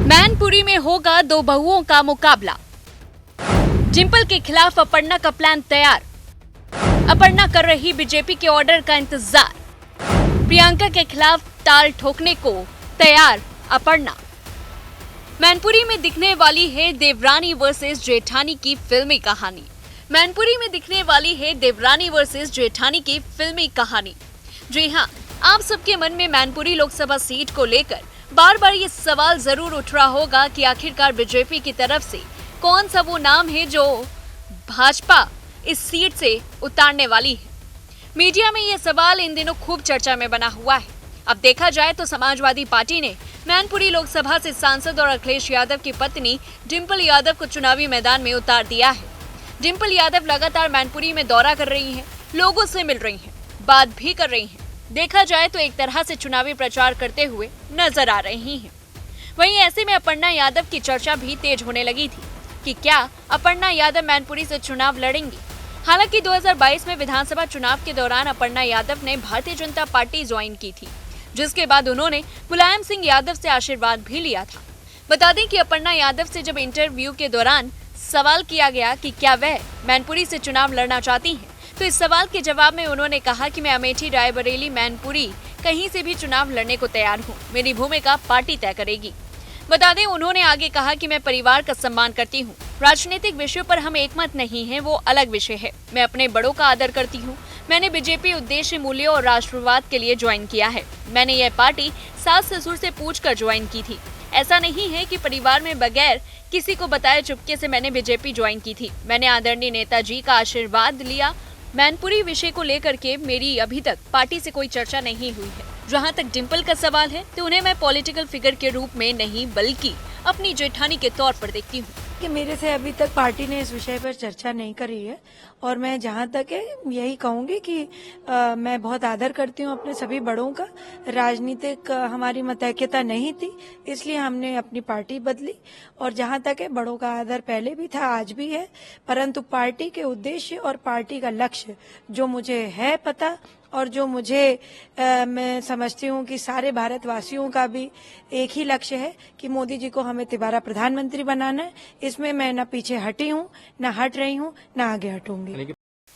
मैनपुरी में होगा दो बहुओं का मुकाबला। डिंपल के खिलाफ अपर्णा का प्लान तैयार। अपर्णा कर रही बीजेपी के ऑर्डर का इंतजार। प्रियंका के खिलाफ ताल ठोकने को तैयार अपर्णा। मैनपुरी में दिखने वाली है देवरानी वर्सेस जेठानी की फिल्मी कहानी। मैनपुरी में दिखने वाली है देवरानी वर्सेस जेठानी की फिल्मी कहानी। जी हाँ, आप सबके मन में मैनपुरी लोकसभा सीट को लेकर बार बार ये सवाल जरूर उठ रहा होगा कि आखिरकार बीजेपी की तरफ से कौन सा वो नाम है जो भाजपा इस सीट से उतारने वाली है। मीडिया में ये सवाल इन दिनों खूब चर्चा में बना हुआ है। अब देखा जाए तो समाजवादी पार्टी ने मैनपुरी लोकसभा से सांसद और अखिलेश यादव की पत्नी डिंपल यादव को चुनावी मैदान में उतार दिया है। डिंपल यादव लगातार मैनपुरी में दौरा कर रही हैं, लोगों से मिल रही हैं, बात भी कर रही हैं। देखा जाए तो एक तरह से चुनावी प्रचार करते हुए नजर आ रही हैं। वहीं ऐसे में अपर्णा यादव की चर्चा भी तेज होने लगी थी कि क्या अपर्णा यादव मैनपुरी से चुनाव लड़ेंगी। हालांकि 2022 में विधानसभा चुनाव के दौरान अपर्णा यादव ने भारतीय जनता पार्टी ज्वाइन की थी, जिसके बाद उन्होंने मुलायम सिंह यादव से आशीर्वाद भी लिया था। बता दें कि अपर्णा यादव से जब इंटरव्यू के दौरान सवाल किया गया कि क्या वह मैनपुरी से चुनाव लड़ना चाहती हैं, तो इस सवाल के जवाब में उन्होंने कहा कि मैं अमेठी, रायबरेली, मैनपुरी कहीं से भी चुनाव लड़ने को तैयार हूं। मेरी भूमिका पार्टी तय करेगी। बता दें उन्होंने आगे कहा कि मैं परिवार का सम्मान करती हूं। राजनीतिक विषयों पर हम एकमत नहीं हैं, वो अलग विषय है। मैं अपने बड़ों का आदर करती हूं। मैंने बीजेपी उद्देश्य, मूल्यों और राष्ट्रवाद के लिए ज्वाइन किया है। मैंने यह पार्टी सास ससुर से पूछकर ज्वाइन की थी। ऐसा नहीं है कि परिवार में बगैर किसी को बताए चुपके से मैंने बीजेपी ज्वाइन की थी। मैंने आदरणीय नेताजी का आशीर्वाद लिया। मैनपुरी विषय को लेकर के मेरी अभी तक पार्टी से कोई चर्चा नहीं हुई है। जहां तक डिंपल का सवाल है तो उन्हें मैं पॉलिटिकल फिगर के रूप में नहीं बल्कि अपनी जेठानी के तौर पर देखती हूँ। कि मेरे से अभी तक पार्टी ने इस विषय पर चर्चा नहीं करी है और मैं जहां तक है यही कहूंगी कि मैं बहुत आदर करती हूं अपने सभी बड़ों का। राजनीतिक हमारी मतैक्यता नहीं थी, इसलिए हमने अपनी पार्टी बदली और जहां तक है बड़ों का आदर पहले भी था, आज भी है, परंतु पार्टी के उद्देश्य और पार्टी का लक्ष्य जो मुझे है पता और जो मुझे मैं समझती हूँ कि सारे भारतवासियों का भी एक ही लक्ष्य है कि मोदी जी को हमें दोबारा प्रधानमंत्री बनाना है। इसमें मैं न पीछे हटी हूँ, न हट रही हूँ, न आगे हटूंगी।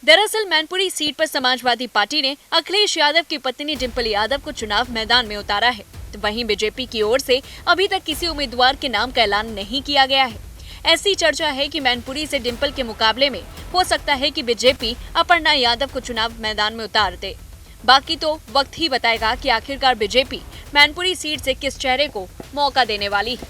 दरअसल मैनपुरी सीट पर समाजवादी पार्टी ने अखिलेश यादव की पत्नी डिंपल यादव को चुनाव मैदान में उतारा है, तो वहीं बीजेपी की ओर से अभी तक किसी उम्मीदवार के नाम का ऐलान नहीं किया गया है। ऐसी चर्चा है कि मैनपुरी से डिंपल के मुकाबले में हो सकता है कि बीजेपी अपर्णा यादव को चुनाव मैदान में उतार दे। बाकी तो वक्त ही बताएगा कि आखिरकार बीजेपी मैनपुरी सीट से किस चेहरे को मौका देने वाली है।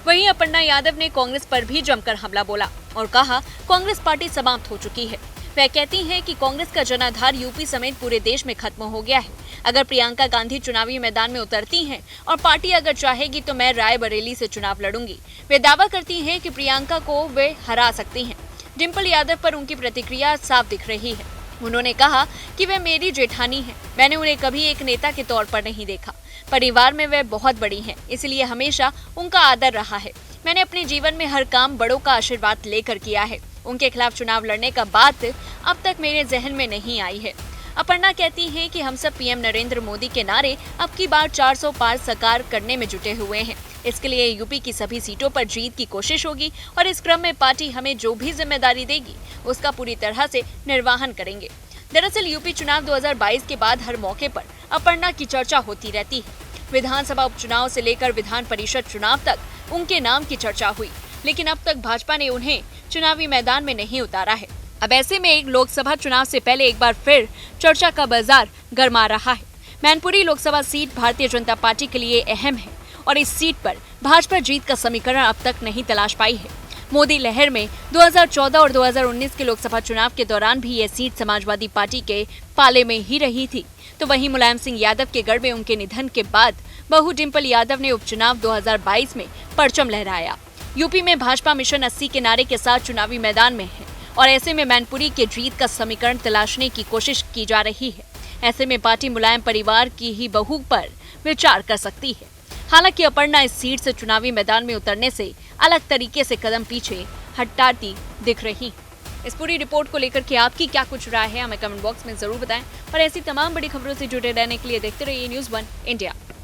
वहीं अपर्णा यादव ने कांग्रेस पर भी जमकर हमला बोला और कहा कांग्रेस पार्टी समाप्त हो चुकी है। वह कहती हैं कि कांग्रेस का जनाधार यूपी समेत पूरे देश में खत्म हो गया है। अगर प्रियंका गांधी चुनावी मैदान में उतरती हैं और पार्टी अगर चाहेगी तो मैं रायबरेली से चुनाव लड़ूंगी। वे दावा करती हैं कि प्रियंका को वे हरा सकती हैं। डिंपल यादव पर उनकी प्रतिक्रिया साफ दिख रही है। उन्होंने कहा कि वे मेरी जेठानी हैं। मैंने उन्हें कभी एक नेता के तौर पर नहीं देखा। परिवार में वे बहुत बड़ी हैं, इसलिए हमेशा उनका आदर रहा है। मैंने अपने जीवन में हर काम बड़ों का आशीर्वाद लेकर किया है। उनके खिलाफ चुनाव लड़ने का बात अब तक मेरे जहन में नहीं आई है। अपर्णा कहती हैं कि हम सब पीएम नरेंद्र मोदी के नारे अब की बार 400 पार साकार करने में जुटे हुए हैं। इसके लिए यूपी की सभी सीटों पर जीत की कोशिश होगी और इस क्रम में पार्टी हमें जो भी जिम्मेदारी देगी उसका पूरी तरह से निर्वहन करेंगे। दरअसल यूपी चुनाव 2022 के बाद हर मौके पर अपर्णा की चर्चा होती रहती है। विधानसभा उपचुनाव से लेकर विधान परिषद चुनाव तक उनके नाम की चर्चा हुई, लेकिन अब तक भाजपा ने उन्हें चुनावी मैदान में नहीं उतारा है। अब ऐसे में एक लोकसभा चुनाव से पहले एक बार फिर चर्चा का बाजार गर्मा रहा है। मैनपुरी लोकसभा सीट भारतीय जनता पार्टी के लिए अहम है और इस सीट पर भाजपा जीत का समीकरण अब तक नहीं तलाश पाई है। मोदी लहर में 2014 और 2019 के लोकसभा चुनाव के दौरान भी यह सीट समाजवादी पार्टी के पाले में ही रही थी। तो वहीं मुलायम सिंह यादव के गढ़ में उनके निधन के बाद बहू डिंपल यादव ने उपचुनाव 2022 में परचम लहराया। यूपी में भाजपा मिशन 80 के नारे के साथ चुनावी मैदान में है और ऐसे में मैनपुरी के जीत का समीकरण तलाशने की कोशिश की जा रही है। ऐसे में पार्टी मुलायम परिवार की ही बहू पर विचार कर सकती है। हालांकि अपर्णा इस सीट से चुनावी मैदान में उतरने से अलग तरीके से कदम पीछे हटाती दिख रही। इस पूरी रिपोर्ट को लेकर के आपकी क्या कुछ राय है हमें कमेंट बॉक्स में जरूर बताएं और ऐसी तमाम बड़ी खबरों से जुड़े रहने के लिए देखते रहिए न्यूज़ 1 इंडिया।